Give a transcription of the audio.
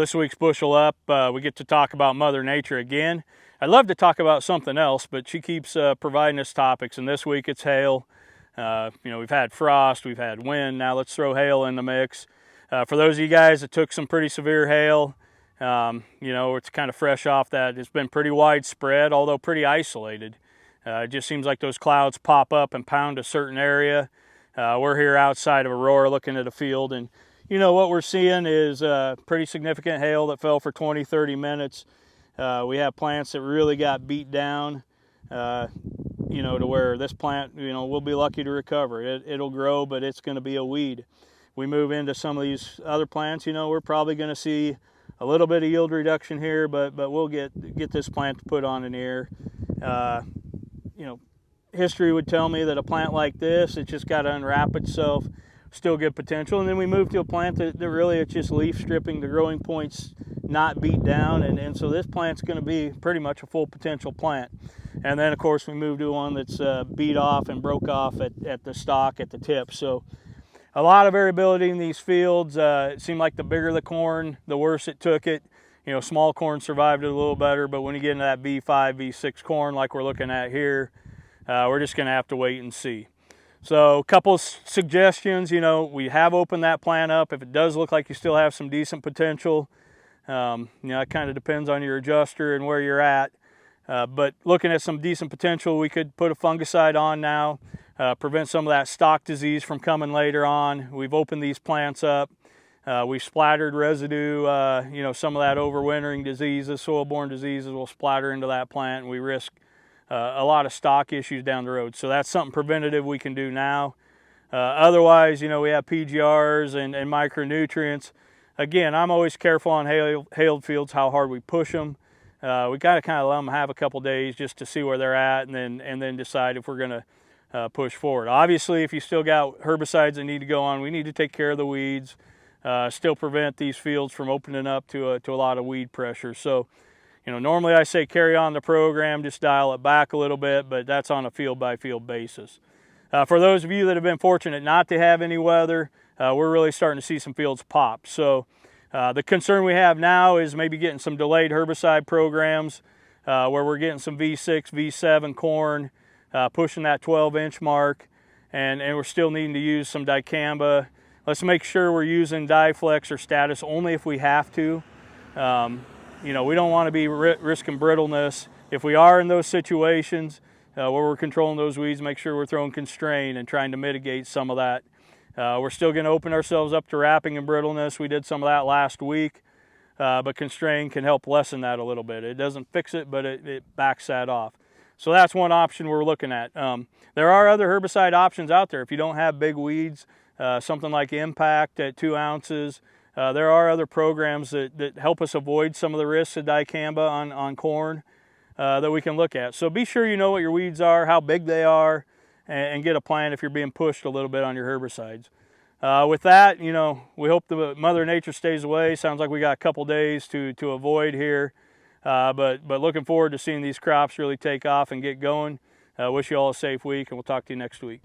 This week's Bushel Up, we get to talk about Mother Nature again. I'd love to talk about something else, but she keeps providing us topics, and this week it's hail. We've had frost, we've had wind, now let's throw hail in the mix. For those of you guys that took some pretty severe hail, it's kind of fresh off that. It's been pretty widespread, although pretty isolated. It just seems like those clouds pop up and pound a certain area. We're here outside of Aurora looking at a field, and what we're seeing is pretty significant hail that fell for 20-30 minutes. We have plants that really got beat down, to where this plant, we'll be lucky to recover. It'll grow, but it's going to be a weed. We move into some of these other plants, we're probably going to see a little bit of yield reduction here, but we'll get this plant put on an ear. History would tell me that a plant like this, it's just got to unwrap itself. Still good potential. And then we move to a plant that really it's just leaf stripping, the growing points not beat down, and so this plant's going to be pretty much a full potential plant. And then of course we move to one that's beat off and broke off at the stalk, at the tip. So a lot of variability in these fields. It seemed like the bigger the corn, the worse it took it. Small corn survived it a little better, but when you get into that V5, V6 corn like we're looking at here, we're just going to have to wait and see. So a couple of suggestions, we have opened that plant up. If it does look like you still have some decent potential, it kind of depends on your adjuster and where you're at. But looking at some decent potential, we could put a fungicide on now, prevent some of that stalk disease from coming later on. We've opened these plants up. We've splattered residue, some of that overwintering diseases, soil-borne diseases will splatter into that plant, and we risk a lot of stalk issues down the road. So that's something preventative we can do now. Otherwise, we have PGRs and micronutrients. Again, I'm always careful on hailed fields how hard we push them. We got to kind of let them have a couple days just to see where they're at, and then decide if we're going to push forward. Obviously, if you still got herbicides that need to go on, we need to take care of the weeds, still prevent these fields from opening up to a lot of weed pressure. So normally I say carry on the program, just dial it back a little bit, but that's on a field-by-field basis. For those of you that have been fortunate not to have any weather, we're really starting to see some fields pop. So the concern we have now is maybe getting some delayed herbicide programs where we're getting some V6, V7 corn, pushing that 12-inch mark, and we're still needing to use some dicamba. Let's make sure we're using Diflex or Status only if we have to. We don't want to be risking brittleness. If we are in those situations where we're controlling those weeds, make sure we're throwing Constrain and trying to mitigate some of that. We're still going to open ourselves up to wrapping and brittleness. We did some of that last week, but Constrain can help lessen that a little bit. It doesn't fix it, but it backs that off. So that's one option we're looking at. There are other herbicide options out there. If you don't have big weeds, something like Impact at 2 ounces, there are other programs that help us avoid some of the risks of dicamba on corn that we can look at. So be sure you know what your weeds are, how big they are, and get a plan if you're being pushed a little bit on your herbicides. With that, we hope the Mother Nature stays away. Sounds like we got a couple days to avoid here, but looking forward to seeing these crops really take off and get going. Wish you all a safe week, and we'll talk to you next week.